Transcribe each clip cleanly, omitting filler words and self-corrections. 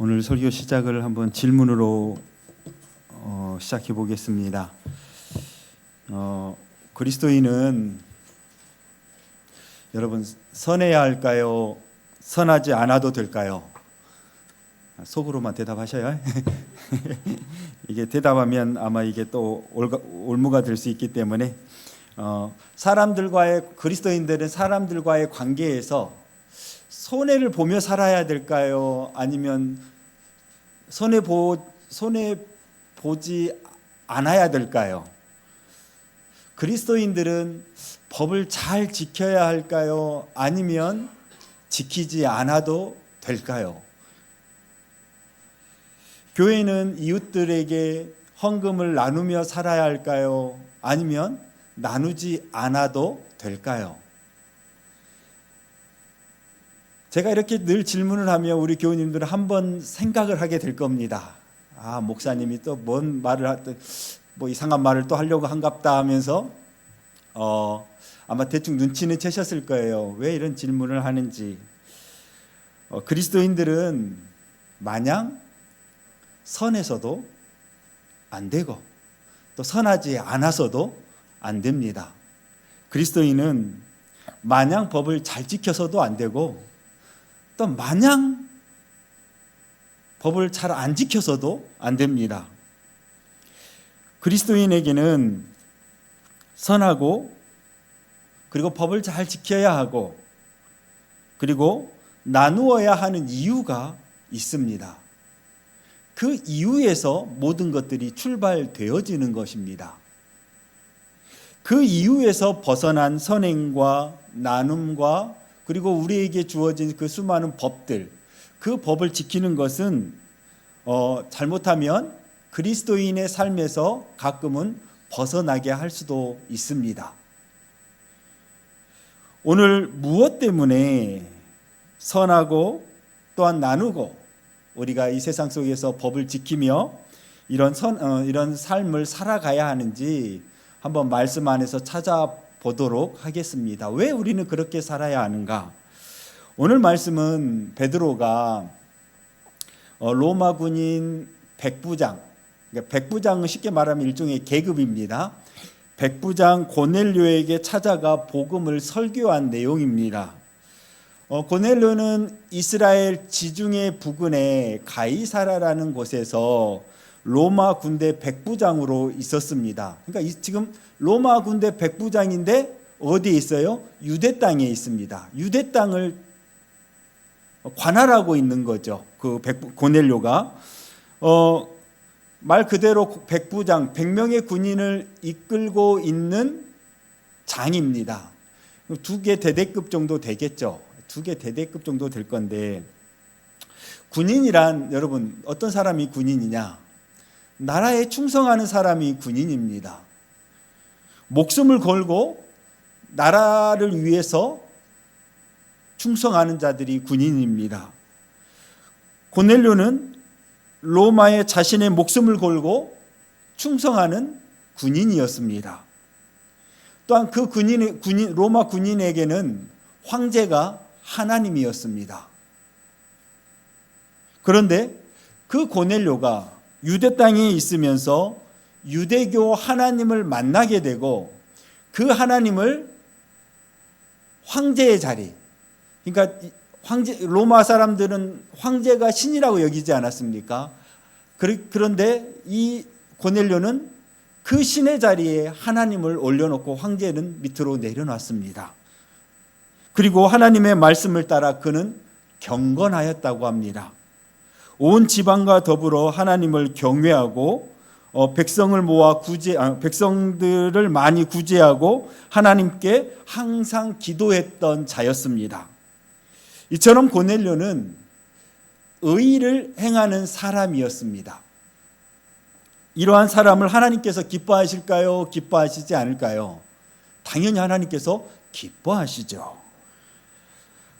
오늘 설교 시작을 한번 질문으로 시작해 보겠습니다. 그리스도인은 여러분 선해야 할까요? 선하지 않아도 될까요? 속으로만 대답하셔요. 이게 대답하면 아마 이게 또 올무가 될 수 있기 때문에 그리스도인들은 사람들과의 관계에서 손해를 보며 살아야 될까요? 아니면 손해 보지 않아야 될까요? 그리스도인들은 법을 잘 지켜야 할까요? 아니면 지키지 않아도 될까요? 교회는 이웃들에게 헌금을 나누며 살아야 할까요? 아니면 나누지 않아도 될까요? 제가 이렇게 늘 질문을 하면 우리 교우님들은 한번 생각을 하게 될 겁니다. 목사님이 또 뭔 말을 뭐 이상한 말을 또 하려고 한갑다 하면서 아마 대충 눈치는 채셨을 거예요. 왜 이런 질문을 하는지. 그리스도인들은 마냥 선해서도 안 되고 또 선하지 않아서도 안 됩니다. 그리스도인은 마냥 법을 잘 지켜서도 안 되고 또 마냥 법을 잘 안 지켜서도 안 됩니다. 그리스도인에게는 선하고 그리고 법을 잘 지켜야 하고 그리고 나누어야 하는 이유가 있습니다. 그 이유에서 모든 것들이 출발되어지는 것입니다. 그 이유에서 벗어난 선행과 나눔과 그리고 우리에게 주어진 그 수많은 법들, 그 법을 지키는 것은 잘못하면 그리스도인의 삶에서 가끔은 벗어나게 할 수도 있습니다. 오늘 무엇 때문에 선하고 또한 나누고 우리가 이 세상 속에서 법을 지키며 이런 삶을 살아가야 하는지 한번 말씀 안에서 찾아보도록 하겠습니다. 왜 우리는 그렇게 살아야 하는가? 오늘 말씀은 베드로가 로마 군인 백부장, 백부장은 쉽게 말하면 일종의 계급입니다. 백부장 고넬료에게 찾아가 복음을 설교한 내용입니다. 고넬료는 이스라엘 지중해 부근의 가이사라라는 곳에서 로마 군대 백부장으로 있었습니다. 그러니까 지금 로마 군대 백부장인데 어디에 있어요? 유대 땅에 있습니다. 유대 땅을 관할하고 있는 거죠. 고넬료가 말 그대로 백부장, 100명의 군인을 이끌고 있는 장입니다. 2개 대대급 정도 되겠죠. 2개 대대급 정도 될 건데, 군인이란 여러분 어떤 사람이 군인이냐? 나라에 충성하는 사람이 군인입니다. 목숨을 걸고 나라를 위해서 충성하는 자들이 군인입니다. 고넬료는 로마에 자신의 목숨을 걸고 충성하는 군인이었습니다. 또한 그 로마 군인에게는 황제가 하나님이었습니다. 그런데 그 고넬료가 유대 땅에 있으면서 유대교 하나님을 만나게 되고 그 하나님을 황제의 자리, 그러니까 로마 사람들은 황제가 신이라고 여기지 않았습니까? 그런데 이 고넬료는 그 신의 자리에 하나님을 올려놓고 황제는 밑으로 내려놨습니다. 그리고 하나님의 말씀을 따라 그는 경건하였다고 합니다. 온 지방과 더불어 하나님을 경외하고 백성들을 많이 구제하고 하나님께 항상 기도했던 자였습니다. 이처럼 고넬료는 의를 행하는 사람이었습니다. 이러한 사람을 하나님께서 기뻐하실까요? 기뻐하시지 않을까요? 당연히 하나님께서 기뻐하시죠.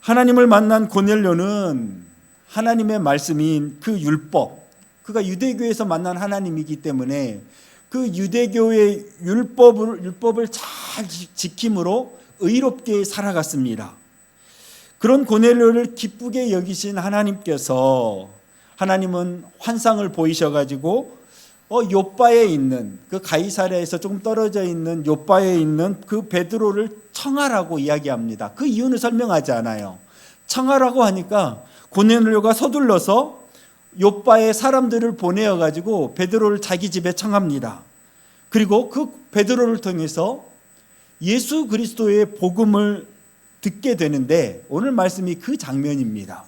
하나님을 만난 고넬료는 하나님의 말씀인 그 율법, 그가 유대교에서 만난 하나님이기 때문에 그 유대교의 율법을 잘 지킴으로 의롭게 살아갔습니다. 그런 고넬료를 기쁘게 여기신 하나님께서 하나님은 환상을 보이셔가지고 요바에 있는 그 가이사랴에서 조금 떨어져 있는 요바에 있는 그 베드로를 청하라고 이야기합니다. 그 이유는 설명하지 않아요. 청하라고 하니까 고넬료가 서둘러서 요바에 사람들을 보내어 가지고 베드로를 자기 집에 청합니다. 그리고 그 베드로를 통해서 예수 그리스도의 복음을 듣게 되는데 오늘 말씀이 그 장면입니다.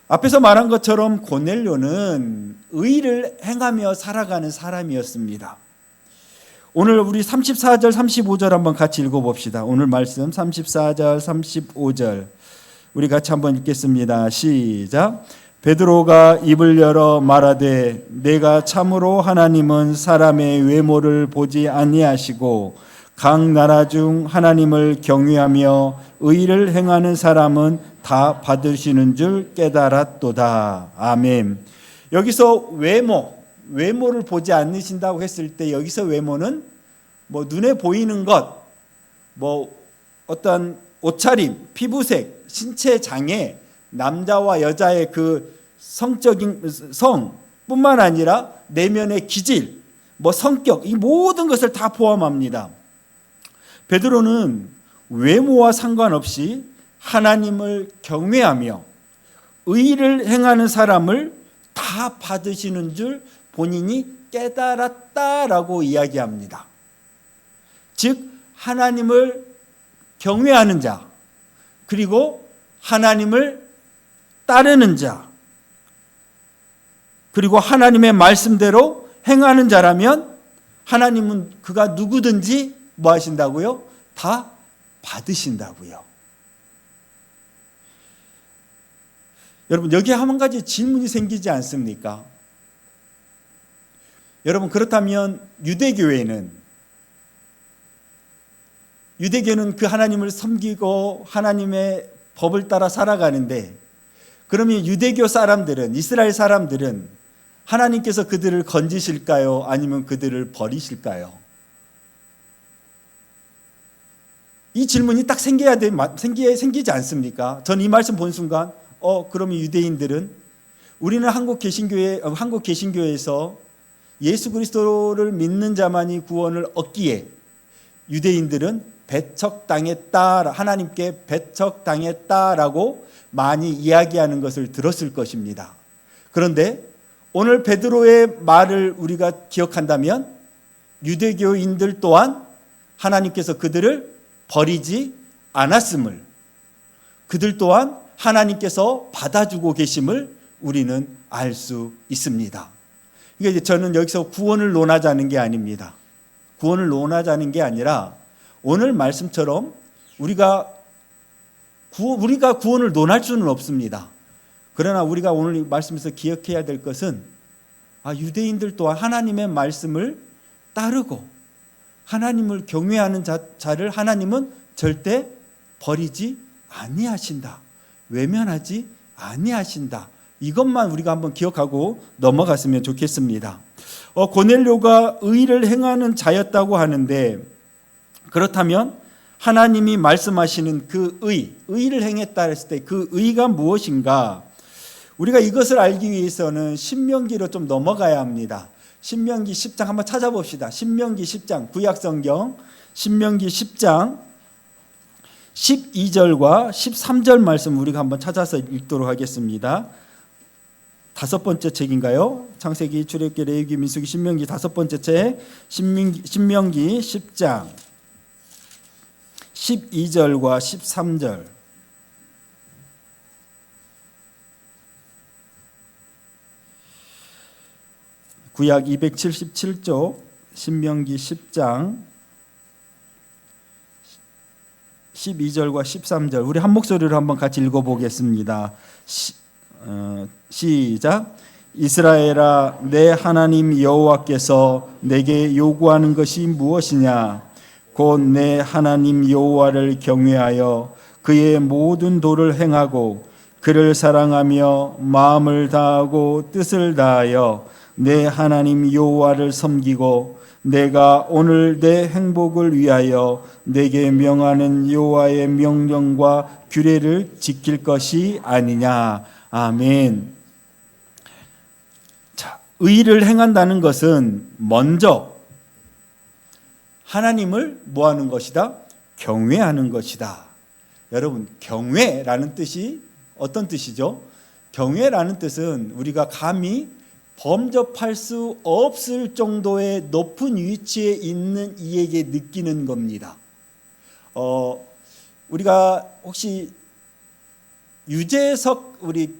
앞에서 말한 것처럼 고넬료는 의를 행하며 살아가는 사람이었습니다. 오늘 우리 34절 35절 한번 같이 읽어봅시다. 오늘 말씀 34절 35절 우리 같이 한번 읽겠습니다. 시작. 베드로가 입을 열어 말하되 내가 참으로 하나님은 사람의 외모를 보지 아니하시고 각 나라 중 하나님을 경외하며 의를 행하는 사람은 다 받으시는 줄 깨달았도다. 아멘. 여기서 외모를 보지 않으신다고 했을 때 여기서 외모는 뭐 눈에 보이는 것, 뭐 어떤 옷차림, 피부색, 신체 장애, 남자와 여자의 그 성적인 성뿐만 아니라 내면의 기질, 뭐 성격, 이 모든 것을 다 포함합니다. 베드로는 외모와 상관없이 하나님을 경외하며 의를 행하는 사람을 다 받으시는 줄 본인이 깨달았다라고 이야기합니다. 즉 하나님을 경외하는 자, 그리고 하나님을 따르는 자, 그리고 하나님의 말씀대로 행하는 자라면 하나님은 그가 누구든지 뭐 하신다고요? 다 받으신다고요. 여러분 여기에 한 가지 질문이 생기지 않습니까? 여러분 그렇다면 유대교는 그 하나님을 섬기고 하나님의 법을 따라 살아가는데 그러면 유대교 사람들은 이스라엘 사람들은 하나님께서 그들을 건지실까요? 아니면 그들을 버리실까요? 이 질문이 딱 생기지 않습니까? 전 이 말씀 본 순간 그러면 유대인들은 우리는 한국 개신교에서 예수 그리스도를 믿는 자만이 구원을 얻기에 유대인들은 배척당했다, 하나님께 배척당했다라고 많이 이야기하는 것을 들었을 것입니다. 그런데 오늘 베드로의 말을 우리가 기억한다면 유대교인들 또한 하나님께서 그들을 버리지 않았음을, 그들 또한 하나님께서 받아주고 계심을 우리는 알 수 있습니다. 이게 저는 여기서 구원을 논하자는 게 아닙니다. 구원을 논하자는 게 아니라 오늘 말씀처럼 우리가 구원을 논할 수는 없습니다. 그러나 우리가 오늘 말씀에서 기억해야 될 것은 유대인들 또한 하나님의 말씀을 따르고 하나님을 경외하는 자를 하나님은 절대 버리지 아니하신다. 외면하지 아니하신다. 이것만 우리가 한번 기억하고 넘어갔으면 좋겠습니다. 고넬료가 의를 행하는 자였다고 하는데 그렇다면 하나님이 말씀하시는 그 의를 행했다 했을 때 그 의가 무엇인가? 우리가 이것을 알기 위해서는 신명기로 좀 넘어가야 합니다. 신명기 10장 한번 찾아봅시다. 신명기 10장 구약성경 신명기 10장 12절과 13절 말씀 우리가 한번 찾아서 읽도록 하겠습니다. 다섯 번째 책인가요? 창세기, 출애굽기, 레위기, 민수기, 신명기 다섯 번째 책 신명기 10장 12절과 13절. 구약 277조 신명기 10장 12절과 13절 우리 한 목소리로 한번 같이 읽어보겠습니다. 시작. 이스라엘아 내 하나님 여호와께서 내게 요구하는 것이 무엇이냐? 곧 내 하나님 여호와를 경외하여 그의 모든 도를 행하고 그를 사랑하며 마음을 다하고 뜻을 다하여 내 하나님 여호와를 섬기고 내가 오늘 내 행복을 위하여 내게 명하는 여호와의 명령과 규례를 지킬 것이 아니냐. 아멘. 의를 행한다는 것은 먼저 하나님을 뭐하는 것이다? 경외하는 것이다. 여러분, 경외라는 뜻이 어떤 뜻이죠? 경외라는 뜻은 우리가 감히 범접할 수 없을 정도의 높은 위치에 있는 이에게 느끼는 겁니다. 우리가 혹시 우리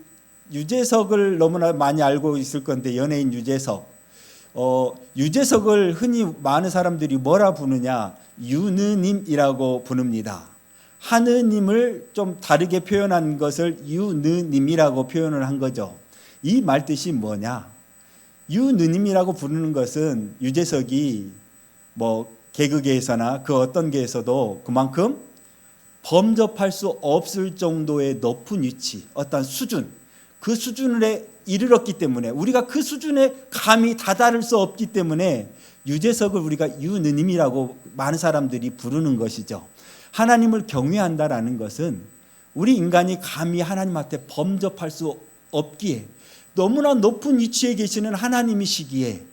유재석을 너무나 많이 알고 있을 건데, 연예인 유재석. 유재석을 흔히 많은 사람들이 뭐라 부르냐? 유느님이라고 부릅니다. 하느님을 좀 다르게 표현한 것을 유느님이라고 표현을 한 거죠. 이 말뜻이 뭐냐? 유느님이라고 부르는 것은 유재석이 뭐 개그계에서나 그 어떤 계에서도 그만큼 범접할 수 없을 정도의 높은 위치, 어떤 수준, 그 수준에 이르렀기 때문에, 우리가 그 수준에 감히 다다를 수 없기 때문에 유재석을 우리가 유느님이라고 많은 사람들이 부르는 것이죠. 하나님을 경외한다라는 것은 우리 인간이 감히 하나님 앞에 범접할 수 없기에, 너무나 높은 위치에 계시는 하나님이시기에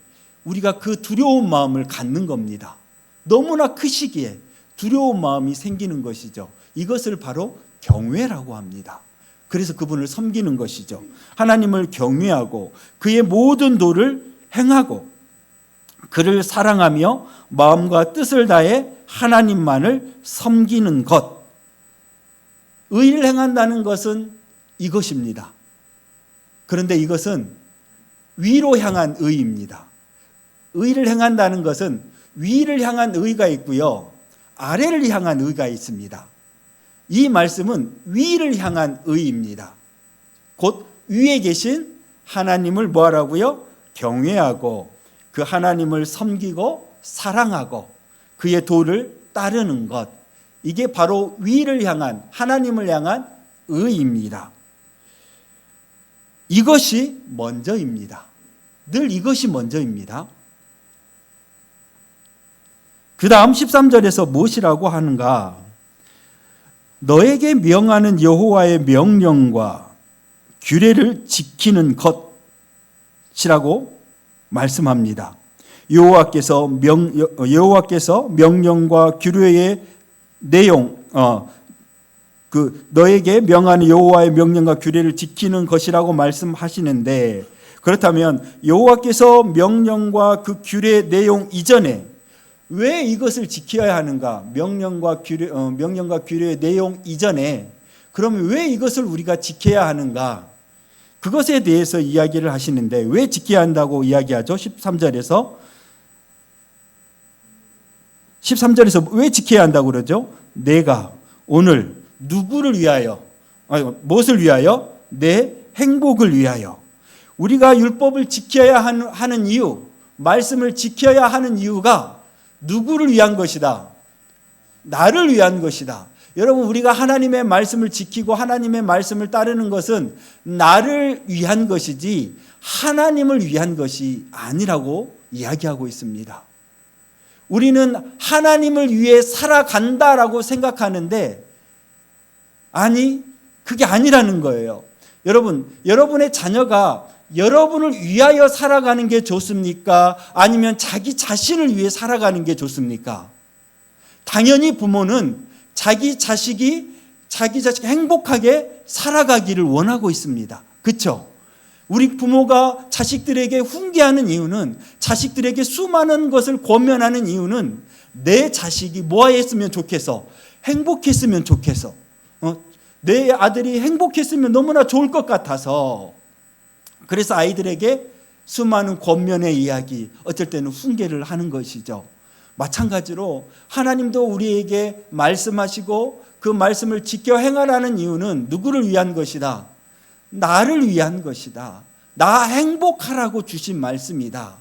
우리가 그 두려운 마음을 갖는 겁니다. 너무나 크시기에 두려운 마음이 생기는 것이죠. 이것을 바로 경외라고 합니다. 그래서 그분을 섬기는 것이죠. 하나님을 경외하고 그의 모든 도를 행하고 그를 사랑하며 마음과 뜻을 다해 하나님만을 섬기는 것. 의를 행한다는 것은 이것입니다. 그런데 이것은 위로 향한 의입니다. 의를 행한다는 것은 위를 향한 의가 있고요, 아래를 향한 의가 있습니다. 이 말씀은 위를 향한 의입니다. 곧 위에 계신 하나님을 뭐하라고요? 경외하고 그 하나님을 섬기고 사랑하고 그의 도를 따르는 것. 이게 바로 위를 향한, 하나님을 향한 의입니다. 이것이 먼저입니다. 늘 이것이 먼저입니다. 그 다음 13절에서 무엇이라고 하는가? 너에게 명하는 여호와의 명령과 규례를 지키는 것이라고 말씀합니다. 여호와께서 명령과 규례의 내용, 너에게 명하는 여호와의 명령과 규례를 지키는 것이라고 말씀하시는데, 그렇다면 여호와께서 명령과 그 규례 내용 이전에 왜 이것을 지켜야 하는가? 명령과 규례의 내용 이전에 그러면 왜 이것을 우리가 지켜야 하는가? 그것에 대해서 이야기를 하시는데, 왜 지켜야 한다고 이야기하죠? 13절에서 왜 지켜야 한다고 그러죠? 내가 오늘 누구를 위하여, 무엇을 위하여? 내 행복을 위하여. 우리가 율법을 지켜야 하는 이유, 말씀을 지켜야 하는 이유가 누구를 위한 것이다? 나를 위한 것이다. 여러분, 우리가 하나님의 말씀을 지키고 하나님의 말씀을 따르는 것은 나를 위한 것이지 하나님을 위한 것이 아니라고 이야기하고 있습니다. 우리는 하나님을 위해 살아간다라고 생각하는데, 아니, 그게 아니라는 거예요. 여러분, 여러분의 자녀가 여러분을 위하여 살아가는 게 좋습니까? 아니면 자기 자신을 위해 살아가는 게 좋습니까? 당연히 부모는 자기 자식이 행복하게 살아가기를 원하고 있습니다. 그렇죠? 우리 부모가 자식들에게 훈계하는 이유는, 자식들에게 수많은 것을 권면하는 이유는 내 자식이 뭐했으면 좋겠어? 행복했으면 좋겠어. 내 아들이 행복했으면 너무나 좋을 것 같아서, 그래서 아이들에게 수많은 권면의 이야기, 어쩔 때는 훈계를 하는 것이죠. 마찬가지로 하나님도 우리에게 말씀하시고 그 말씀을 지켜 행하라는 이유는 누구를 위한 것이다? 나를 위한 것이다. 나 행복하라고 주신 말씀이다.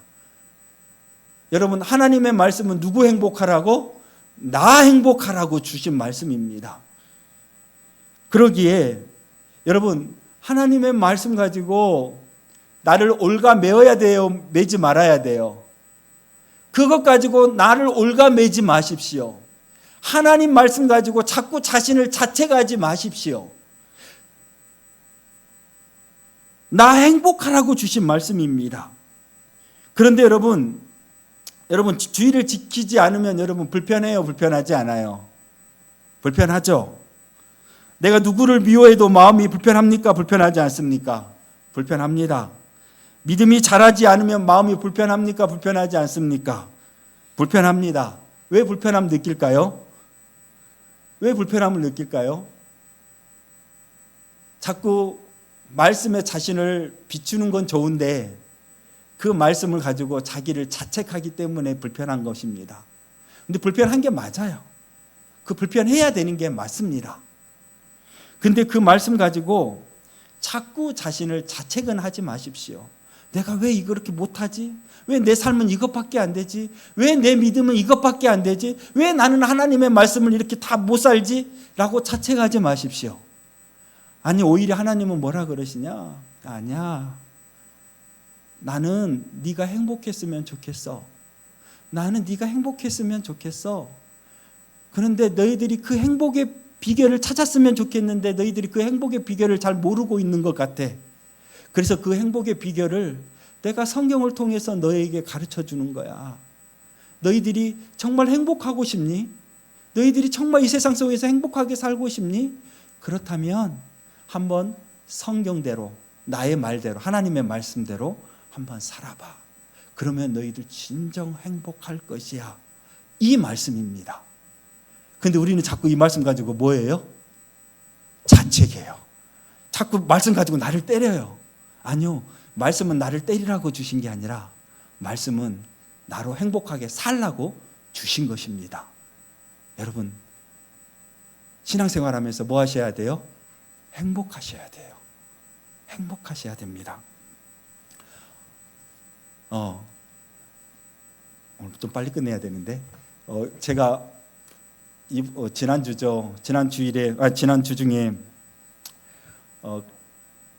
여러분, 하나님의 말씀은 누구 행복하라고? 나 행복하라고 주신 말씀입니다. 그러기에 여러분, 하나님의 말씀 가지고 나를 올가매어야 돼요? 매지 말아야 돼요? 그것 가지고 나를 올가매지 마십시오. 하나님 말씀 가지고 자꾸 자신을 자책하지 마십시오. 나 행복하라고 주신 말씀입니다. 그런데 여러분 주의를 지키지 않으면 여러분 불편해요, 불편하지 않아요? 불편하죠. 내가 누구를 미워해도 마음이 불편합니까? 불편하지 않습니까? 불편합니다. 믿음이 자라지 않으면 마음이 불편합니까? 불편하지 않습니까? 불편합니다. 왜 불편함을 느낄까요? 왜 불편함을 느낄까요? 자꾸 말씀에 자신을 비추는 건 좋은데 그 말씀을 가지고 자기를 자책하기 때문에 불편한 것입니다. 근데 불편한 게 맞아요. 그 불편해야 되는 게 맞습니다. 근데 그 말씀 가지고 자꾸 자신을 자책은 하지 마십시오. 내가 왜 이렇게 못하지? 왜 내 삶은 이것밖에 안 되지? 왜 내 믿음은 이것밖에 안 되지? 왜 나는 하나님의 말씀을 이렇게 다 못 살지? 라고 자책하지 마십시오. 아니 오히려 하나님은 뭐라 그러시냐? 아니야. 나는 네가 행복했으면 좋겠어. 나는 네가 행복했으면 좋겠어. 그런데 너희들이 그 행복의 비결을 찾았으면 좋겠는데 너희들이 그 행복의 비결을 잘 모르고 있는 것 같아. 그래서 그 행복의 비결을 내가 성경을 통해서 너희에게 가르쳐 주는 거야. 너희들이 정말 행복하고 싶니? 너희들이 정말 이 세상 속에서 행복하게 살고 싶니? 그렇다면 한번 성경대로, 나의 말대로, 하나님의 말씀대로 한번 살아봐. 그러면 너희들 진정 행복할 것이야. 이 말씀입니다. 근데 우리는 자꾸 이 말씀 가지고 뭐예요? 자책해요. 자꾸 말씀 가지고 나를 때려요. 아니요. 말씀은 나를 때리라고 주신 게 아니라 말씀은 나로 행복하게 살라고 주신 것입니다. 여러분, 신앙생활하면서 뭐 하셔야 돼요? 행복하셔야 돼요. 행복하셔야 됩니다. 오늘 좀 빨리 끝내야 되는데 제가 지난주 중에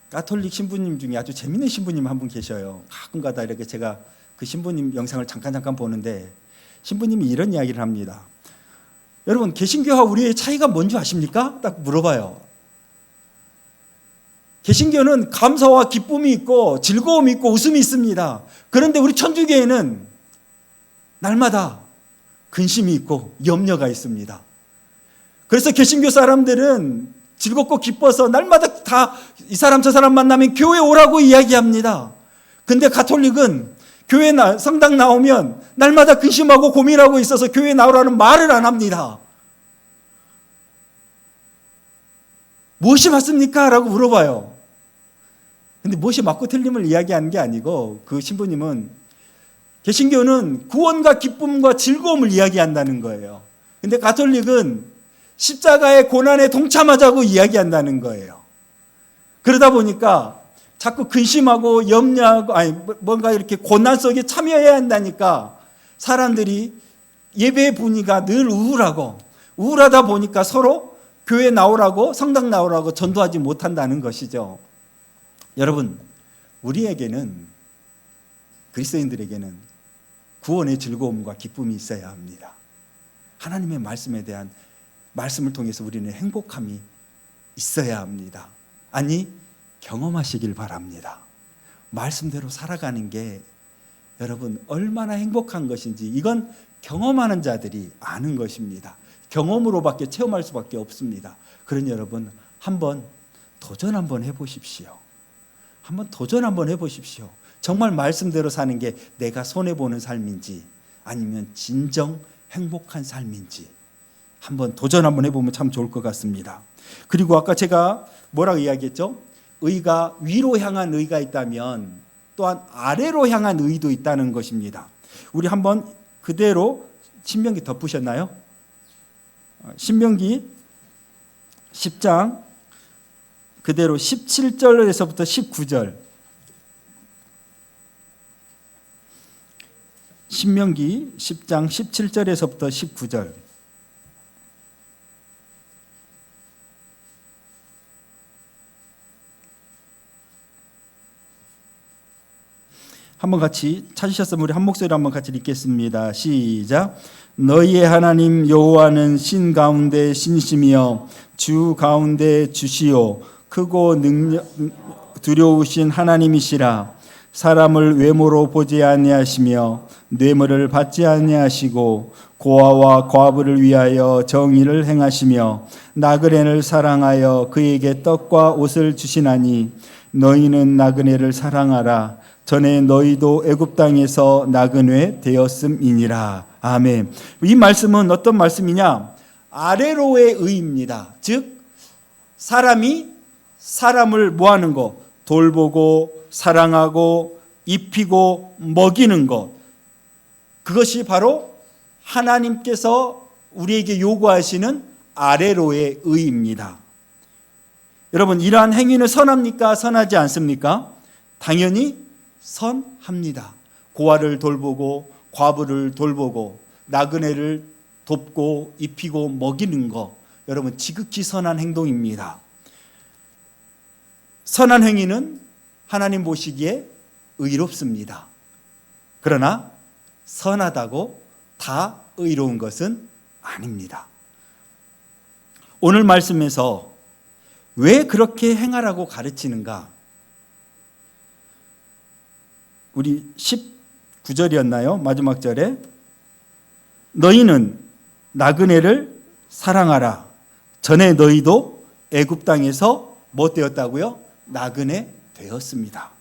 가톨릭 신부님 중에 아주 재밌는 신부님 한 분 계셔요. 가끔가다 이렇게 제가 그 신부님 영상을 잠깐 보는데 신부님이 이런 이야기를 합니다. 여러분, 개신교와 우리의 차이가 뭔지 아십니까? 딱 물어봐요. 개신교는 감사와 기쁨이 있고 즐거움이 있고 웃음이 있습니다. 그런데 우리 천주교에는 날마다 근심이 있고 염려가 있습니다. 그래서 개신교 사람들은 즐겁고 기뻐서 날마다 다 이 사람 저 사람 만나면 교회 오라고 이야기합니다. 근데 가톨릭은 교회 성당 나오면 날마다 근심하고 고민하고 있어서 교회 나오라는 말을 안 합니다. 무엇이 맞습니까? 라고 물어봐요. 근데 무엇이 맞고 틀림을 이야기하는 게 아니고 그 신부님은 개신교는 구원과 기쁨과 즐거움을 이야기한다는 거예요. 근데 가톨릭은 십자가의 고난에 동참하자고 이야기한다는 거예요. 그러다 보니까 자꾸 근심하고 염려하고 뭔가 이렇게 고난 속에 참여해야 한다니까 사람들이 예배의 분위기가 늘 우울하다 보니까 서로 교회 나오라고 성당 나오라고 전도하지 못한다는 것이죠. 여러분, 우리에게는 그리스도인들에게는 구원의 즐거움과 기쁨이 있어야 합니다. 하나님의 말씀에 대한 말씀을 통해서 우리는 행복함이 있어야 합니다. 아니, 경험하시길 바랍니다. 말씀대로 살아가는 게 여러분 얼마나 행복한 것인지 이건 경험하는 자들이 아는 것입니다. 경험으로밖에 체험할 수밖에 없습니다. 그러니 여러분 한번 도전 한번 해보십시오. 정말 말씀대로 사는 게 내가 손해보는 삶인지 아니면 진정 행복한 삶인지 한번 도전 한번 해보면 참 좋을 것 같습니다. 그리고 아까 제가 뭐라고 이야기했죠? 의가 위로 향한 의가 있다면 또한 아래로 향한 의도 있다는 것입니다. 우리 한번 그대로 신명기 덮으셨나요? 신명기 10장 그대로 17절에서부터 19절. 신명기 10장 17절에서부터 19절. 한번 같이 찾으셨으면 우리 한 목소리로 한번 같이 읽겠습니다. 시작. 너희의 하나님 여호와는 신 가운데 신이시며 주 가운데 주시요 크고 능력 두려우신 하나님이시라. 사람을 외모로 보지 아니하시며 뇌물을 받지 아니하시고 고아와 과부를 위하여 정의를 행하시며 나그네를 사랑하여 그에게 떡과 옷을 주시나니 너희는 나그네를 사랑하라. 전에 너희도 애굽 땅에서 나그네 되었음이니라. 아멘. 이 말씀은 어떤 말씀이냐? 아레로의 의입니다. 즉 사람이 사람을 뭐하는 것? 돌보고 사랑하고 입히고 먹이는 것. 그것이 바로 하나님께서 우리에게 요구하시는 아레로의 의입니다. 여러분, 이러한 행위는 선합니까? 선하지 않습니까? 당연히 선합니다. 고아를 돌보고 과부를 돌보고 나그네를 돕고 입히고 먹이는 것, 여러분 지극히 선한 행동입니다. 선한 행위는 하나님 보시기에 의롭습니다. 그러나 선하다고 다 의로운 것은 아닙니다. 오늘 말씀에서 왜 그렇게 행하라고 가르치는가? 우리 19절이었나요? 마지막 절에 너희는 나그네를 사랑하라. 전에 너희도 애굽 땅에서 뭐 되었다고요? 나그네 되었습니다.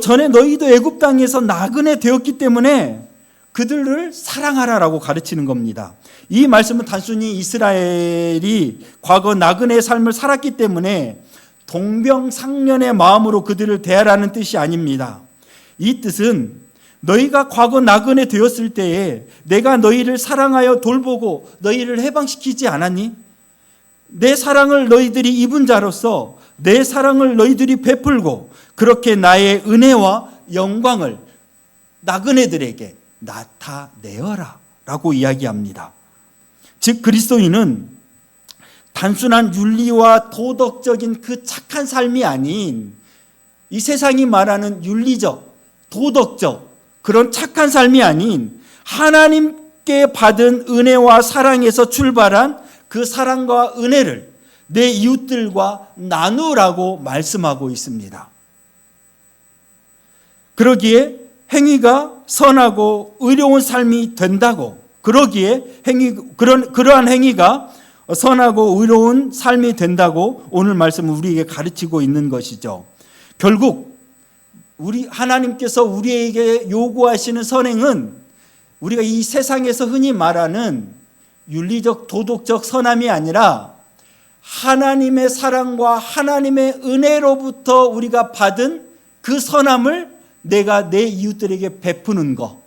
전에 너희도 애굽 땅에서 나그네 되었기 때문에 그들을 사랑하라라고 가르치는 겁니다. 이 말씀은 단순히 이스라엘이 과거 나그네의 삶을 살았기 때문에 동병상련의 마음으로 그들을 대하라는 뜻이 아닙니다. 이 뜻은 너희가 과거 나그네 되었을 때에 내가 너희를 사랑하여 돌보고 너희를 해방시키지 않았니? 내 사랑을 너희들이 입은 자로서 내 사랑을 너희들이 베풀고 그렇게 나의 은혜와 영광을 나그네들에게 나타내어라 라고 이야기합니다. 즉 그리스도인은 단순한 윤리와 도덕적인 그 착한 삶이 아닌 이 세상이 말하는 윤리적, 도덕적 그런 착한 삶이 아닌 하나님께 받은 은혜와 사랑에서 출발한 그 사랑과 은혜를 내 이웃들과 나누라고 말씀하고 있습니다. 그러기에 행위가 선하고 의로운 삶이 된다고, 그러기에 그러한 행위가 선하고 의로운 삶이 된다고 오늘 말씀은 우리에게 가르치고 있는 것이죠. 결국 우리 하나님께서 우리에게 요구하시는 선행은 우리가 이 세상에서 흔히 말하는 윤리적 도덕적 선함이 아니라 하나님의 사랑과 하나님의 은혜로부터 우리가 받은 그 선함을 내가 내 이웃들에게 베푸는 것.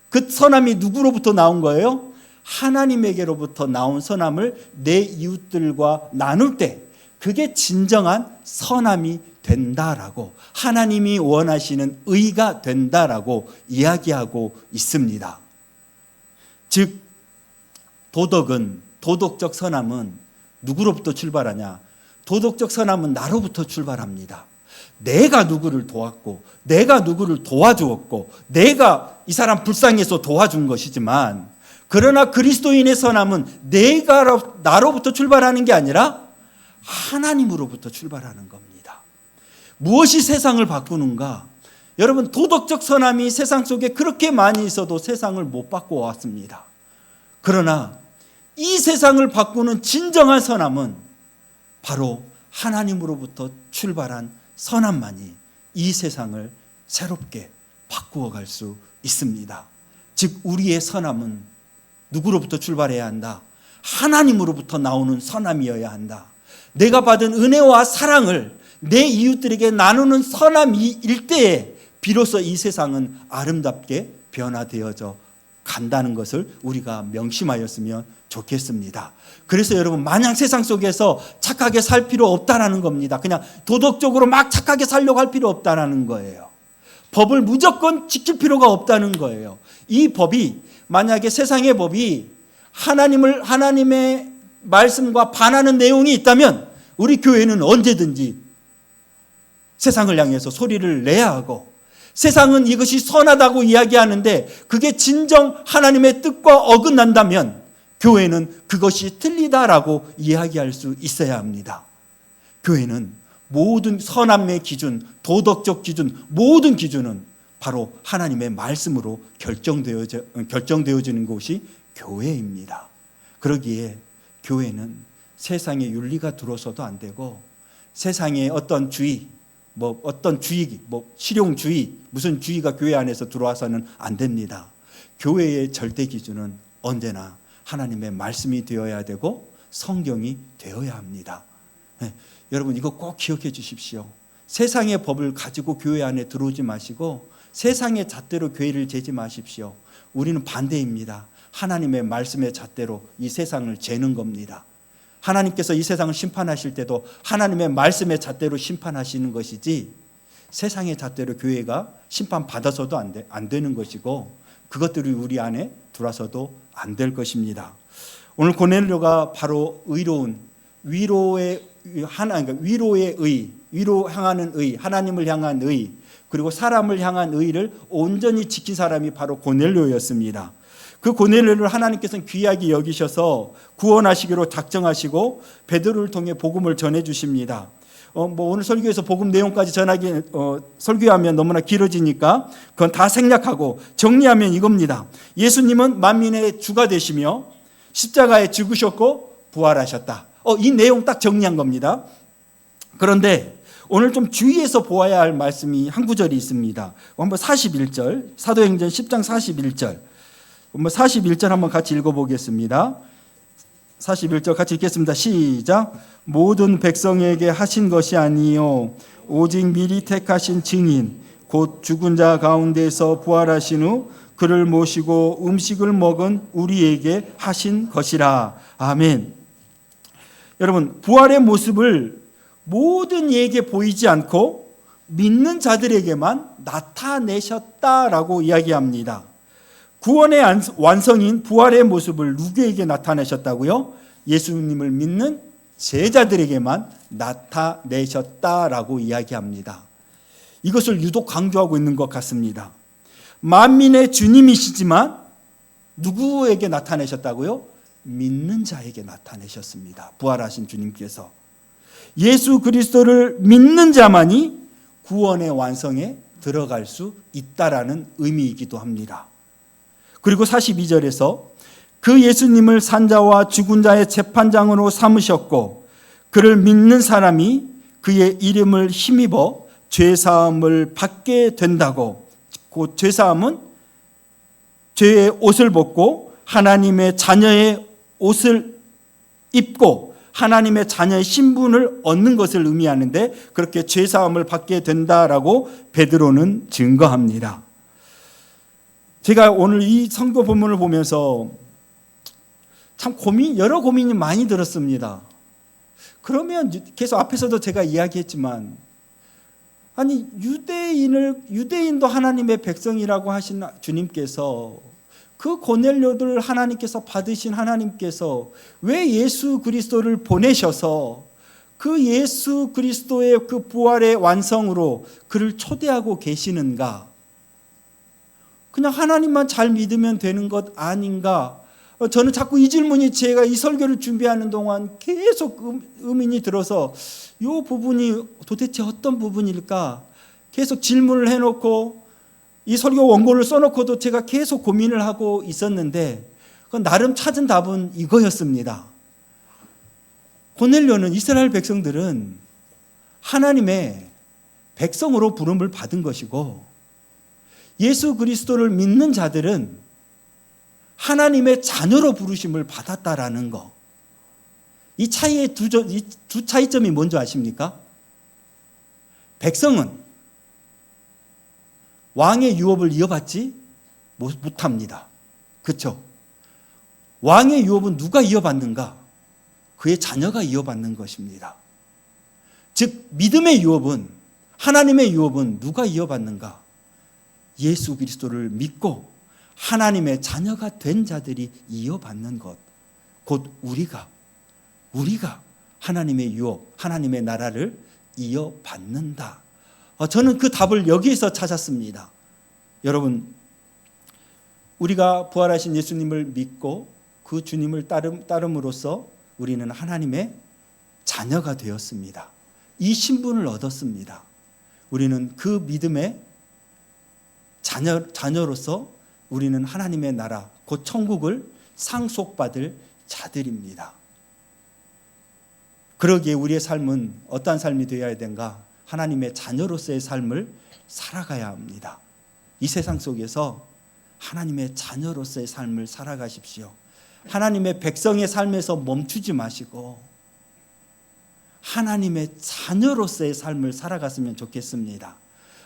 그 선함이 누구로부터 나온 거예요? 하나님에게로부터 나온 선함을 내 이웃들과 나눌 때 그게 진정한 선함이 된다라고, 하나님이 원하시는 의가 된다라고 이야기하고 있습니다. 즉 도덕은, 도덕적 선함은 누구로부터 출발하냐? 도덕적 선함은 나로부터 출발합니다. 내가 누구를 도왔고 내가 누구를 도와주었고 내가 이 사람 불쌍해서 도와준 것이지만, 그러나 그리스도인의 선함은 나로부터 출발하는 게 아니라 하나님으로부터 출발하는 겁니다. 무엇이 세상을 바꾸는가? 여러분, 도덕적 선함이 세상 속에 그렇게 많이 있어도 세상을 못 바꿔왔습니다. 그러나 이 세상을 바꾸는 진정한 선함은 바로 하나님으로부터 출발한 선함만이 이 세상을 새롭게 바꾸어 갈 수 있습니다. 즉 우리의 선함은 누구로부터 출발해야 한다? 하나님으로부터 나오는 선함이어야 한다. 내가 받은 은혜와 사랑을 내 이웃들에게 나누는 선함일 때에 비로소 이 세상은 아름답게 변화되어져 간다는 것을 우리가 명심하였으면 좋겠습니다. 그래서 여러분, 마냥 세상 속에서 착하게 살 필요 없다라는 겁니다. 그냥 도덕적으로 막 착하게 살려고 할 필요 없다라는 거예요. 법을 무조건 지킬 필요가 없다는 거예요. 이 법이, 만약에 세상의 법이 하나님의 말씀과 반하는 내용이 있다면 우리 교회는 언제든지 세상을 향해서 소리를 내야 하고, 세상은 이것이 선하다고 이야기하는데 그게 진정 하나님의 뜻과 어긋난다면 교회는 그것이 틀리다라고 이야기할 수 있어야 합니다. 교회는 모든 선함의 기준, 도덕적 기준, 모든 기준은 바로 하나님의 말씀으로 결정되어지는 곳이 교회입니다. 그러기에 교회는 세상의 윤리가 들어서도 안 되고, 세상의 어떤 주의, 실용주의, 무슨 주의가 교회 안에서 들어와서는 안 됩니다. 교회의 절대 기준은 언제나 하나님의 말씀이 되어야 되고 성경이 되어야 합니다. 네, 여러분 이거 꼭 기억해 주십시오. 세상의 법을 가지고 교회 안에 들어오지 마시고 세상의 잣대로 교회를 재지 마십시오. 우리는 반대입니다. 하나님의 말씀의 잣대로 이 세상을 재는 겁니다. 하나님께서 이 세상을 심판하실 때도 하나님의 말씀의 잣대로 심판하시는 것이지, 세상의 잣대로 교회가 심판받아서도 안 되는 것이고, 그것들이 우리 안에 들어와서도 안 될 것입니다. 오늘 고넬료가 바로 위로의 의, 위로 향하는 의, 하나님을 향한 의, 그리고 사람을 향한 의를 온전히 지킨 사람이 바로 고넬료였습니다. 그 고넬료를 하나님께서는 귀하게 여기셔서 구원하시기로 작정하시고 베드로를 통해 복음을 전해 주십니다. 오늘 설교에서 복음 내용까지 설교하면 너무나 길어지니까 그건 다 생략하고 정리하면 이겁니다. 예수님은 만민의 주가 되시며 십자가에 죽으셨고 부활하셨다. 이 내용 딱 정리한 겁니다. 그런데 오늘 좀 주의해서 보아야 할 말씀이 한 구절이 있습니다. 한번 41절, 사도행전 10장 41절. 41절 한번 같이 읽어보겠습니다. 41절 같이 읽겠습니다. 시작. 모든 백성에게 하신 것이 아니요 오직 미리 택하신 증인 곧 죽은 자 가운데서 부활하신 후 그를 모시고 음식을 먹은 우리에게 하신 것이라. 아멘. 여러분, 부활의 모습을 모든 이에게 보이지 않고 믿는 자들에게만 나타내셨다라고 이야기합니다. 구원의 완성인 부활의 모습을 누구에게 나타내셨다고요? 예수님을 믿는 제자들에게만 나타내셨다라고 이야기합니다. 이것을 유독 강조하고 있는 것 같습니다. 만민의 주님이시지만 누구에게 나타내셨다고요? 믿는 자에게 나타내셨습니다. 부활하신 주님께서. 예수 그리스도를 믿는 자만이 구원의 완성에 들어갈 수 있다라는 의미이기도 합니다. 그리고 42절에서 그 예수님을 산자와 죽은 자의 재판장으로 삼으셨고 그를 믿는 사람이 그의 이름을 힘입어 죄사함을 받게 된다고. 그 죄사함은 죄의 옷을 벗고 하나님의 자녀의 옷을 입고 하나님의 자녀의 신분을 얻는 것을 의미하는데, 그렇게 죄사함을 받게 된다라고 베드로는 증거합니다. 제가 오늘 이 성경 본문을 보면서 참 여러 고민이 많이 들었습니다. 그러면 계속 앞에서도 제가 이야기했지만, 아니 유대인도 하나님의 백성이라고 하신 주님께서, 그 고넬료들 하나님께서 받으신 하나님께서 왜 예수 그리스도를 보내셔서 그 예수 그리스도의 그 부활의 완성으로 그를 초대하고 계시는가? 그냥 하나님만 잘 믿으면 되는 것 아닌가? 저는 자꾸 이 질문이 제가 이 설교를 준비하는 동안 계속 의문이 들어서 이 부분이 도대체 어떤 부분일까? 계속 질문을 해놓고 이 설교 원고를 써놓고도 제가 계속 고민을 하고 있었는데, 나름 찾은 답은 이거였습니다. 고넬료는, 이스라엘 백성들은 하나님의 백성으로 부름을 받은 것이고, 예수 그리스도를 믿는 자들은 하나님의 자녀로 부르심을 받았다라는 거. 이 차이의 두 차이점이 뭔지 아십니까? 백성은 왕의 유업을 이어받지 못합니다. 그렇죠? 왕의 유업은 누가 이어받는가? 그의 자녀가 이어받는 것입니다. 즉 믿음의 유업은, 하나님의 유업은 누가 이어받는가? 예수 그리스도를 믿고 하나님의 자녀가 된 자들이 이어받는 것, 곧 우리가 하나님의 유업, 하나님의 나라를 이어받는다. 저는 그 답을 여기에서 찾았습니다. 여러분, 우리가 부활하신 예수님을 믿고 그 주님을 따름으로써 우리는 하나님의 자녀가 되었습니다. 이 신분을 얻었습니다. 우리는 그 믿음의 자녀로서 우리는 하나님의 나라, 곧 천국을 상속받을 자들입니다. 그러기에 우리의 삶은 어떠한 삶이 되어야 되는가? 하나님의 자녀로서의 삶을 살아가야 합니다. 이 세상 속에서 하나님의 자녀로서의 삶을 살아가십시오. 하나님의 백성의 삶에서 멈추지 마시고 하나님의 자녀로서의 삶을 살아갔으면 좋겠습니다.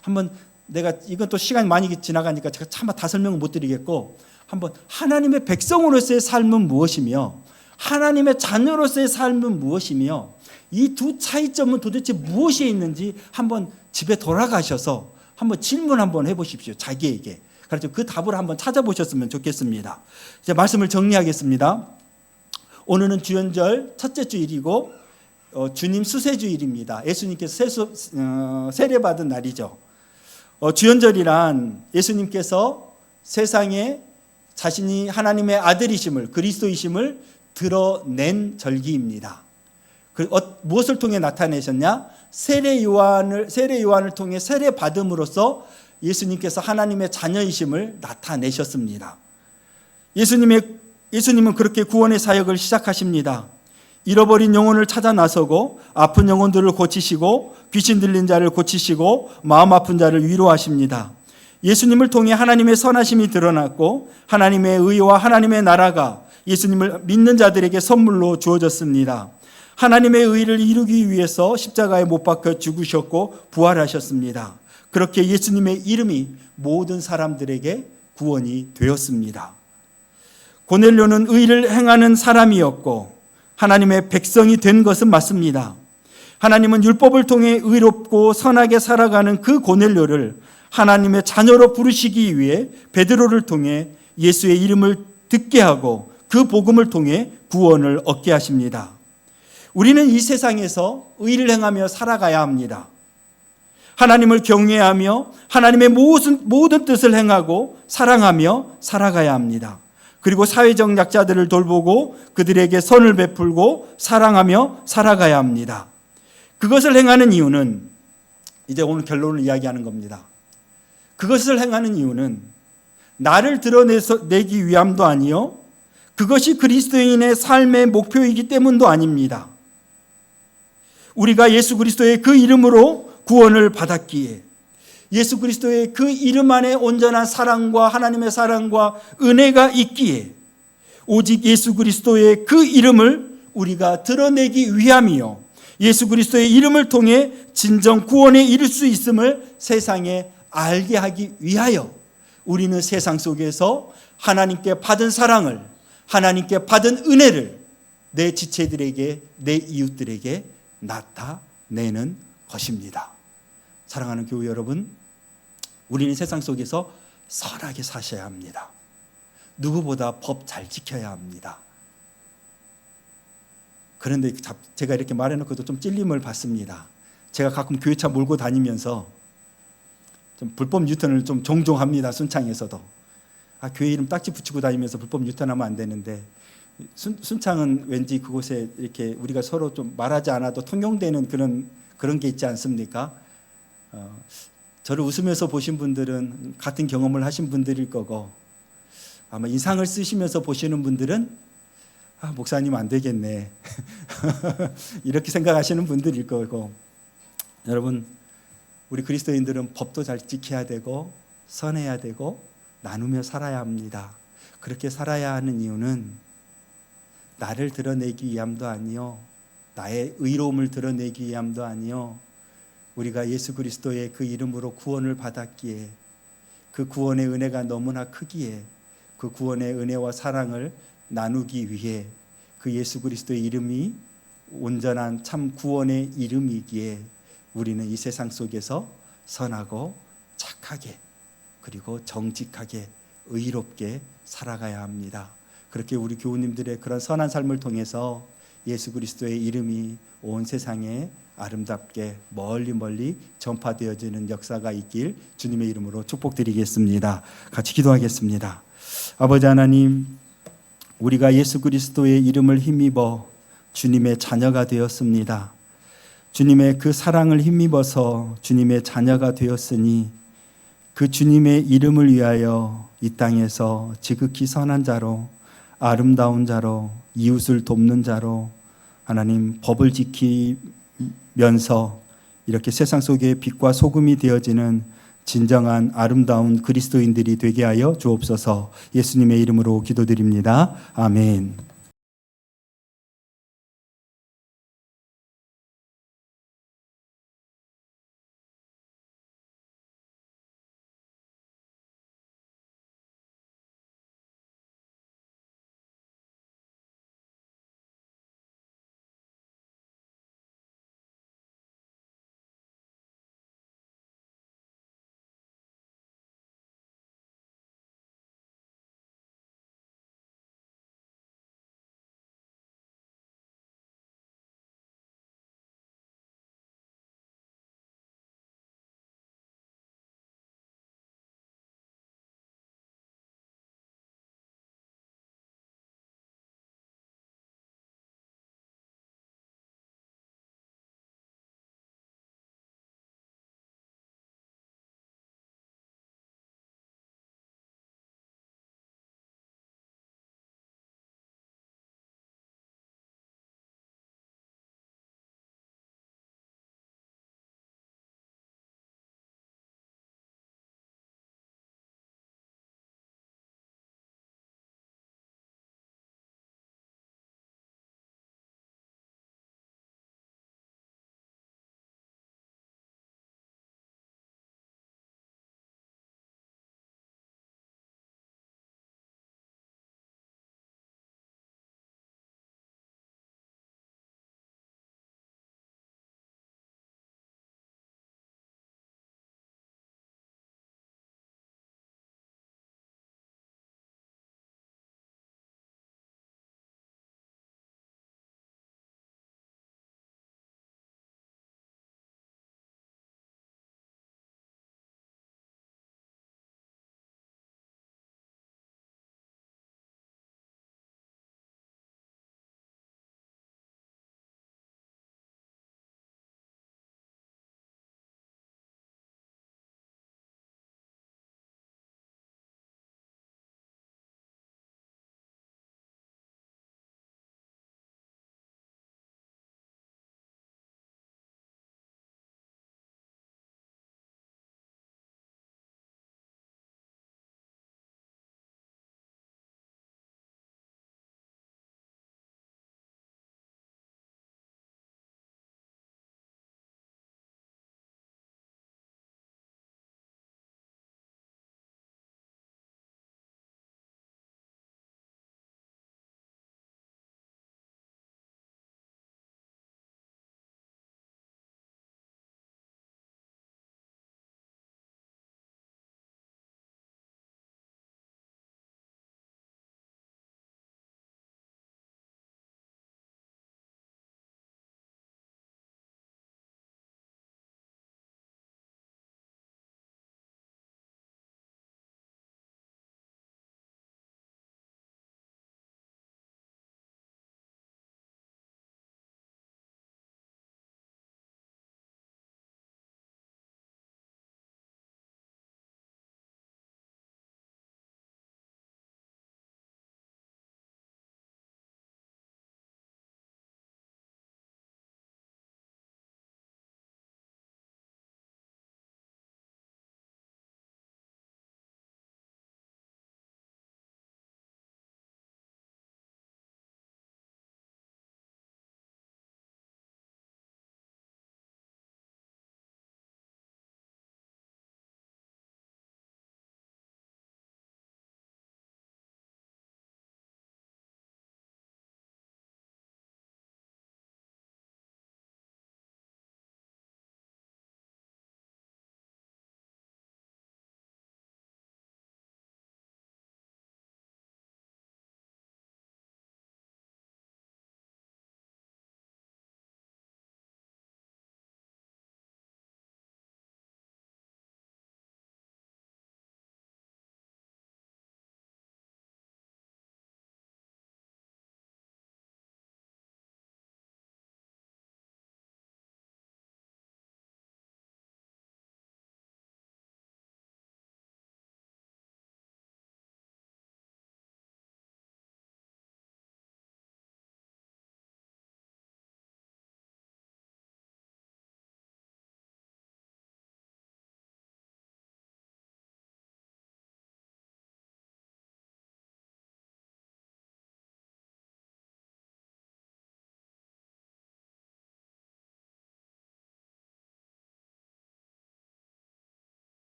한번 내가 이건 또 시간이 많이 지나가니까 제가 차마 다 설명을 못 드리겠고, 한번 하나님의 백성으로서의 삶은 무엇이며 하나님의 자녀로서의 삶은 무엇이며 이 두 차이점은 도대체 무엇에 있는지 한번 집에 돌아가셔서 한번 질문 한번 해보십시오. 자기에게. 그래서 그 답을 한번 찾아보셨으면 좋겠습니다. 이제 말씀을 정리하겠습니다. 오늘은 주연절 첫째 주일이고 주님 수세주일입니다. 예수님께서 세례받은 날이죠. 주연절이란 예수님께서 세상에 자신이 하나님의 아들이심을, 그리스도이심을 드러낸 절기입니다. 무엇을 통해 나타내셨냐? 세례 요한을 통해 세례 받음으로써 예수님께서 하나님의 자녀이심을 나타내셨습니다. 예수님은 그렇게 구원의 사역을 시작하십니다. 잃어버린 영혼을 찾아 나서고 아픈 영혼들을 고치시고 귀신 들린 자를 고치시고 마음 아픈 자를 위로하십니다. 예수님을 통해 하나님의 선하심이 드러났고 하나님의 의와 하나님의 나라가 예수님을 믿는 자들에게 선물로 주어졌습니다. 하나님의 의를 이루기 위해서 십자가에 못 박혀 죽으셨고 부활하셨습니다. 그렇게 예수님의 이름이 모든 사람들에게 구원이 되었습니다. 고넬료는 의를 행하는 사람이었고 하나님의 백성이 된 것은 맞습니다. 하나님은 율법을 통해 의롭고 선하게 살아가는 그 고넬료를 하나님의 자녀로 부르시기 위해 베드로를 통해 예수의 이름을 듣게 하고 그 복음을 통해 구원을 얻게 하십니다. 우리는 이 세상에서 의를 행하며 살아가야 합니다. 하나님을 경외하며 하나님의 모든 뜻을 행하고 사랑하며 살아가야 합니다. 그리고 사회적 약자들을 돌보고 그들에게 선을 베풀고 사랑하며 살아가야 합니다. 그것을 행하는 이유는 이제 오늘 결론을 이야기하는 겁니다. 그것을 행하는 이유는 나를 드러내기 위함도 아니요 그것이 그리스도인의 삶의 목표이기 때문도 아닙니다. 우리가 예수 그리스도의 그 이름으로 구원을 받았기에 예수 그리스도의 그 이름 안에 온전한 사랑과 하나님의 사랑과 은혜가 있기에 오직 예수 그리스도의 그 이름을 우리가 드러내기 위함이요 예수 그리스도의 이름을 통해 진정 구원에 이를 수 있음을 세상에 알게 하기 위하여 우리는 세상 속에서 하나님께 받은 사랑을, 하나님께 받은 은혜를 내 지체들에게, 내 이웃들에게 나타내는 것입니다. 사랑하는 교회 여러분, 우리는 세상 속에서 선하게 사셔야 합니다. 누구보다 법 잘 지켜야 합니다. 그런데 제가 이렇게 말해놓고도 좀 찔림을 받습니다. 제가 가끔 교회차 몰고 다니면서 좀 불법 유턴을 좀 종종 합니다. 순창에서도. 교회 이름 딱지 붙이고 다니면서 불법 유턴하면 안 되는데 순창은 왠지 그곳에 이렇게 우리가 서로 좀 말하지 않아도 통용되는 그런 게 있지 않습니까? 저를 웃으면서 보신 분들은 같은 경험을 하신 분들일 거고 아마 인상을 쓰시면서 보시는 분들은 목사님 안 되겠네 이렇게 생각하시는 분들일 거고, 여러분 우리 그리스도인들은 법도 잘 지켜야 되고 선해야 되고 나누며 살아야 합니다. 그렇게 살아야 하는 이유는 나를 드러내기 위함도 아니요 나의 의로움을 드러내기 위함도 아니요 우리가 예수 그리스도의 그 이름으로 구원을 받았기에 그 구원의 은혜가 너무나 크기에 그 구원의 은혜와 사랑을 나누기 위해 그 예수 그리스도의 이름이 온전한 참 구원의 이름이기에 우리는 이 세상 속에서 선하고 착하게 그리고 정직하게 의롭게 살아가야 합니다. 그렇게 우리 교우님들의 그런 선한 삶을 통해서 예수 그리스도의 이름이 온 세상에 아름답게 멀리 전파되어지는 역사가 있길 주님의 이름으로 축복드리겠습니다. 같이 기도하겠습니다. 아버지 하나님, 우리가 예수 그리스도의 이름을 힘입어 주님의 자녀가 되었습니다. 주님의 그 사랑을 힘입어서 주님의 자녀가 되었으니 그 주님의 이름을 위하여 이 땅에서 지극히 선한 자로, 아름다운 자로, 이웃을 돕는 자로, 하나님 법을 지키면서 이렇게 세상 속에 빛과 소금이 되어지는 진정한 아름다운 그리스도인들이 되게 하여 주옵소서. 예수님의 이름으로 기도드립니다. 아멘.